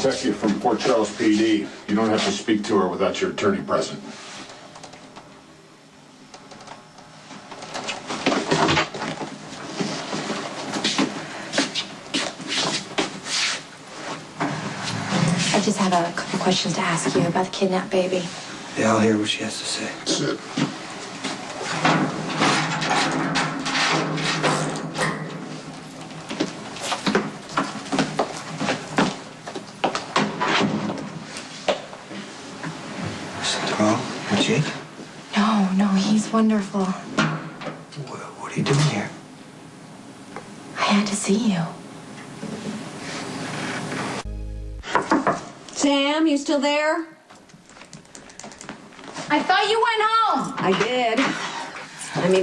detective from Port Charles PD. You don't have to speak to her without your attorney present. I just have a couple questions to ask you about the kidnapped baby. Yeah, I'll hear what she has to say. Sit. Something wrong with Jake? No, he's wonderful. What are you doing here? I had to see you. Sam, you still there? I thought you went home. I did.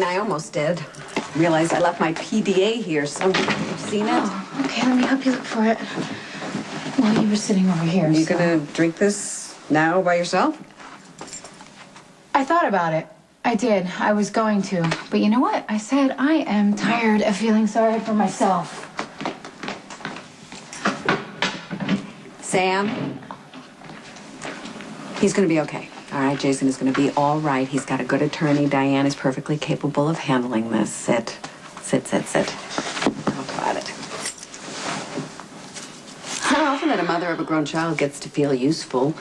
I almost did. Realized I left my PDA here somewhere. You've seen it? Oh, okay, let me help you look for it. Well, you were sitting over here. You gonna drink this now by yourself? I thought about it. I did. I was going to. But you know what? I said I am tired of feeling sorry for myself. Sam, he's gonna be okay. All right, Jason is gonna be all right. He's got a good attorney. Diane is perfectly capable of handling this. Sit. Talk about it. It's not often that a mother of a grown child gets to feel useful.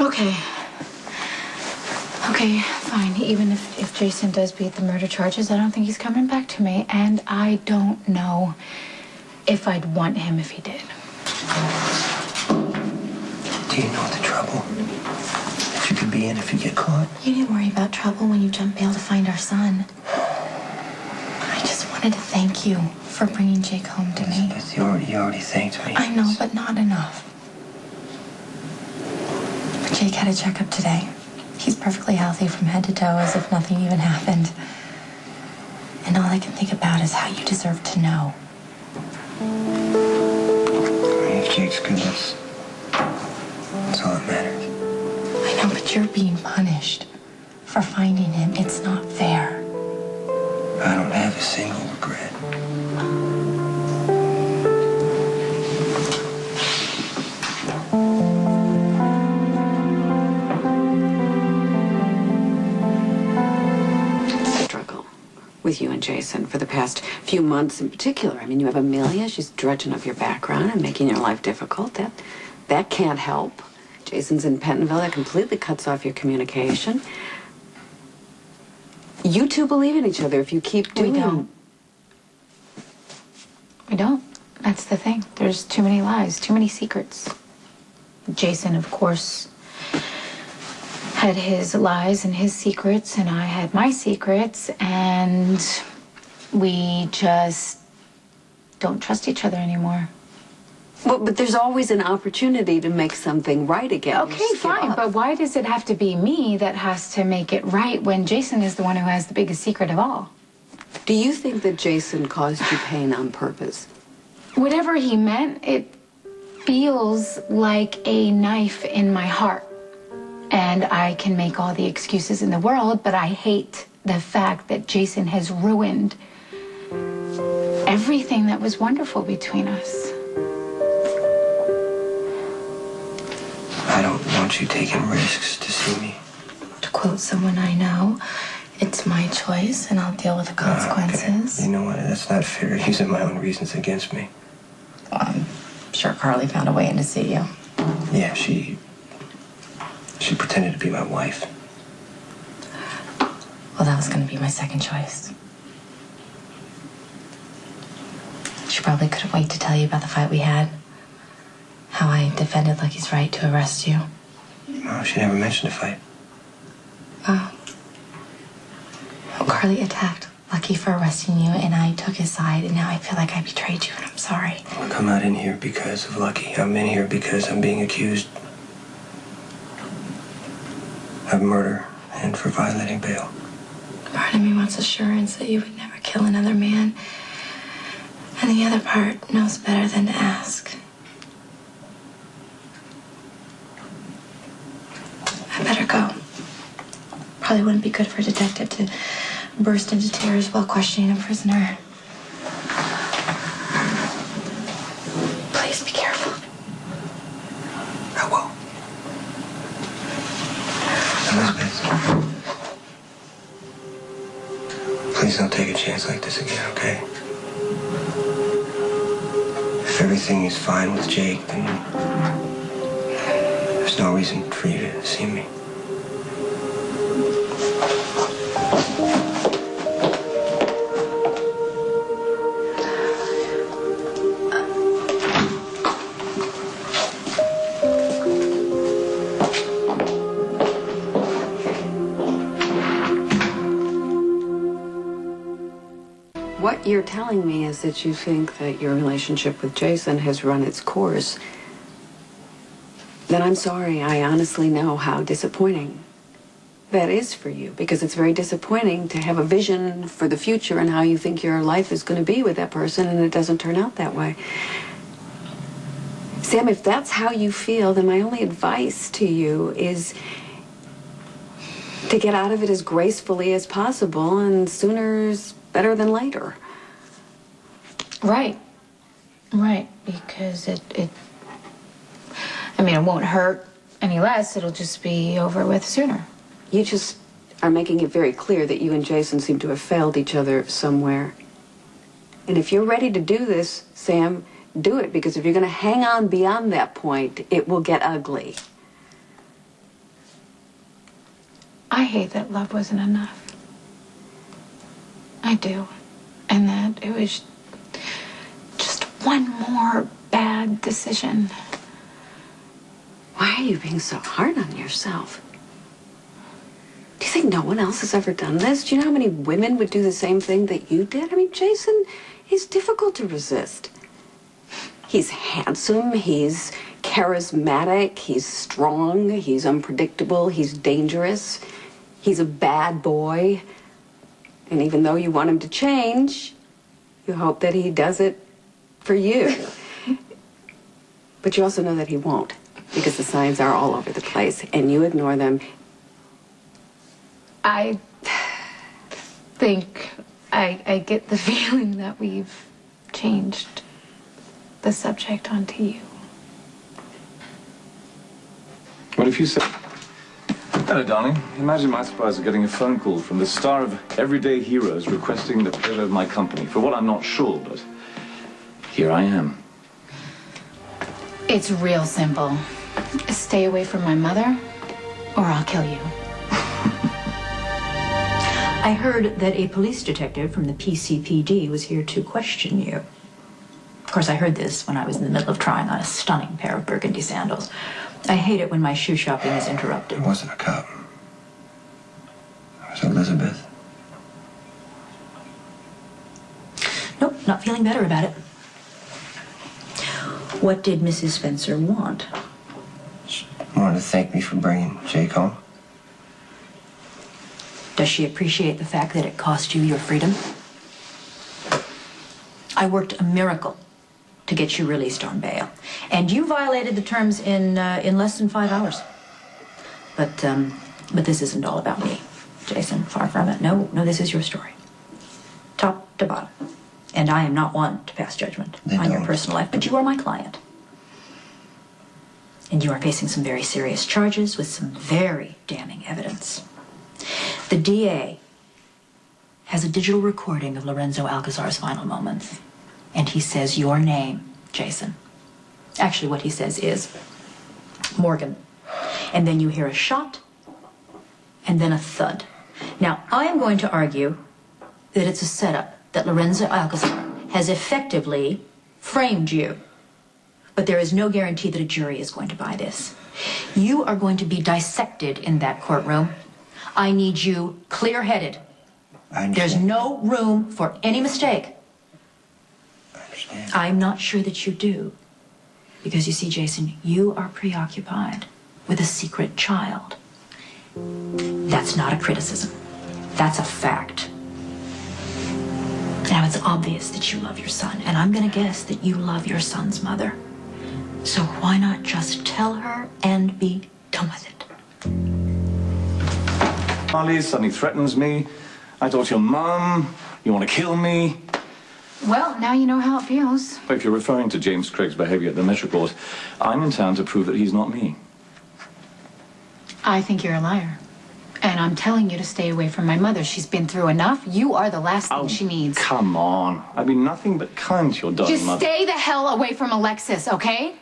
Okay. Okay, fine. Even if Jason does beat the murder charges, I don't think he's coming back to me. And I don't know if I'd want him if he did. Do you know the trouble that you could be in if you get caught? You didn't worry about trouble when you jumped bail to find our son. I just wanted to thank you for bringing Jake home to me. But you already thanked me. I know, but not enough. But Jake had a checkup today. He's perfectly healthy from head to toe, as if nothing even happened. And all I can think about is how you deserve to know. If Jake's good, that's all that matters. I know, but you're being punished for finding him. It's not fair. I don't have a single regret. Struggle with you and Jason for the past few months in particular. You have Amelia. She's drudging up your background and making your life difficult. That can't help. Jason's in Pentonville. That completely cuts off your communication. You two believe in each other if you keep doing... We don't. That's the thing. There's too many lies, too many secrets. Jason, of course, had his lies and his secrets, and I had my secrets, and we just don't trust each other anymore. Well, but there's always an opportunity to make something right again. Okay, fine, but why does it have to be me that has to make it right when Jason is the one who has the biggest secret of all? Do you think that Jason caused you pain on purpose? Whatever he meant, it feels like a knife in my heart. And I can make all the excuses in the world, but I hate the fact that Jason has ruined everything that was wonderful between us. I don't want you taking risks to see me. To quote someone I know, it's my choice and I'll deal with the consequences. Okay. You know what? That's not fair, using my own reasons against me. Well, I'm sure Carly found a way in to see you. Yeah, she pretended to be my wife. Well, that was going to be my second choice. She probably couldn't wait to tell you about the fight we had. How I defended Lucky's right to arrest you. No, she never mentioned a fight. Oh. Well, Carly attacked Lucky for arresting you, and I took his side, and now I feel like I betrayed you, and I'm sorry. Look, I'm not in here because of Lucky. I'm in here because I'm being accused of murder and for violating bail. Part of me wants assurance that you would never kill another man, and the other part knows better than to ask. I better go. Probably wouldn't be good for a detective to burst into tears while questioning a prisoner. Please be careful. things like this again, okay? If everything is fine with Jake, then there's no reason for you to see me. What you're telling me is that you think that your relationship with Jason has run its course. Then I'm sorry, I honestly know how disappointing that is for you, because it's very disappointing to have a vision for the future and how you think your life is going to be with that person, and it doesn't turn out that way. Sam, if that's how you feel, then my only advice to you is to get out of it as gracefully as possible, and sooner's better than later. Right. Right. Because it I mean, it won't hurt any less. It'll just be over with sooner. You just are making it very clear that you and Jason seem to have failed each other somewhere. And if you're ready to do this, Sam, do it. Because if you're going to hang on beyond that point, it will get ugly. I hate that love wasn't enough. I do. And that it was just one more bad decision. Why are you being so hard on yourself? Do you think no one else has ever done this? Do you know how many women would do the same thing that you did? I mean, Jason is difficult to resist. He's handsome, he's charismatic, he's strong, he's unpredictable, he's dangerous, he's a bad boy. And even though you want him to change, you hope that he does it for you. But you also know that he won't, because the signs are all over the place, and you ignore them. I think I get the feeling that we've changed the subject onto you. What if you said... Hello, darling. Imagine my surprise at getting a phone call from the star of Everyday Heroes requesting the pleasure of my company. For what, I'm not sure, but here I am. It's real simple. Stay away from my mother, or I'll kill you. I heard that a police detective from the PCPD was here to question you. Of course, I heard this when I was in the middle of trying on a stunning pair of burgundy sandals. I hate it when my shoe shopping is interrupted. It wasn't a cop. It was Elizabeth. Nope, not feeling better about it. What did Mrs. Spencer want? She wanted to thank me for bringing Jake home. Does she appreciate the fact that it cost you your freedom? I worked a miracle to get you released on bail, and you violated the terms in less than 5 hours. But this isn't all about me, Jason. Far from it. No, this is your story, top to bottom. And I am not one to pass judgment on your personal life, but you are my client. And you are facing some very serious charges with some very damning evidence. The DA has a digital recording of Lorenzo Alcazar's final moments. And he says your name, Jason. Actually, what he says is Morgan. And then you hear a shot, and then a thud. Now, I am going to argue that it's a setup, that Lorenzo Alcazar has effectively framed you. But there is no guarantee that a jury is going to buy this. You are going to be dissected in that courtroom. I need you clear-headed. There's no room for any mistake. I understand. I'm not sure that you do. Because you see, Jason, you are preoccupied with a secret child. That's not a criticism. That's a fact. Now, it's obvious that you love your son, and I'm going to guess that you love your son's mother. So why not just tell her and be done with it? Marley suddenly threatens me. I told your mum, you want to kill me. Well, now you know how it feels. If you're referring to James Craig's behavior at the Metro Court, I'm in town to prove that he's not me. I think you're a liar. And I'm telling you to stay away from my mother. She's been through enough. You are the last thing she needs. Come on. I've been nothing but kind to your darling Just mother. stay the hell away from Alexis, okay?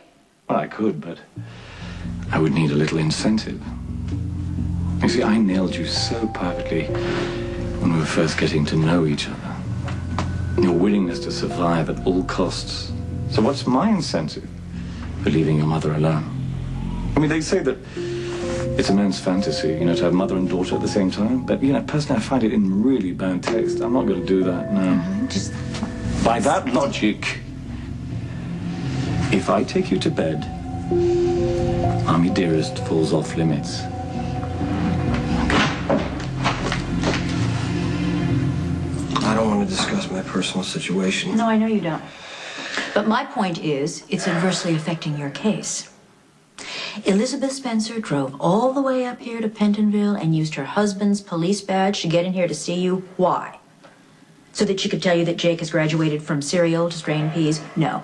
Well, I could, but I would need a little incentive. You see, I nailed you so perfectly when we were first getting to know each other. Your willingness to survive at all costs. So what's my incentive for leaving your mother alone? I mean, they say that it's a man's fantasy, to have mother and daughter at the same time. But, personally, I find it in really bad taste. I'm not going to do that, no. Just... By that logic, if I take you to bed, Army Dearest falls off limits. I don't want to discuss my personal situation. No, I know you don't. But my point is, it's adversely affecting your case. Elizabeth Spencer drove all the way up here to Pentonville and used her husband's police badge to get in here to see you. Why? So that she could tell you that Jake has graduated from cereal to strained peas? No.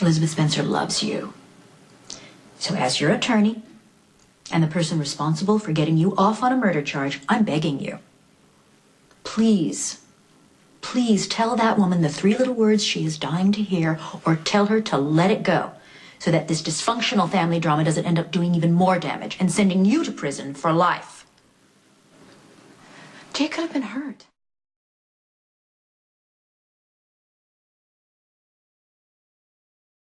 Elizabeth Spencer loves you. So as your attorney and the person responsible for getting you off on a murder charge, I'm begging you. Please, please tell that woman the 3 little words she is dying to hear, or tell her to let it go, so that this dysfunctional family drama doesn't end up doing even more damage and sending you to prison for life. Jake could have been hurt.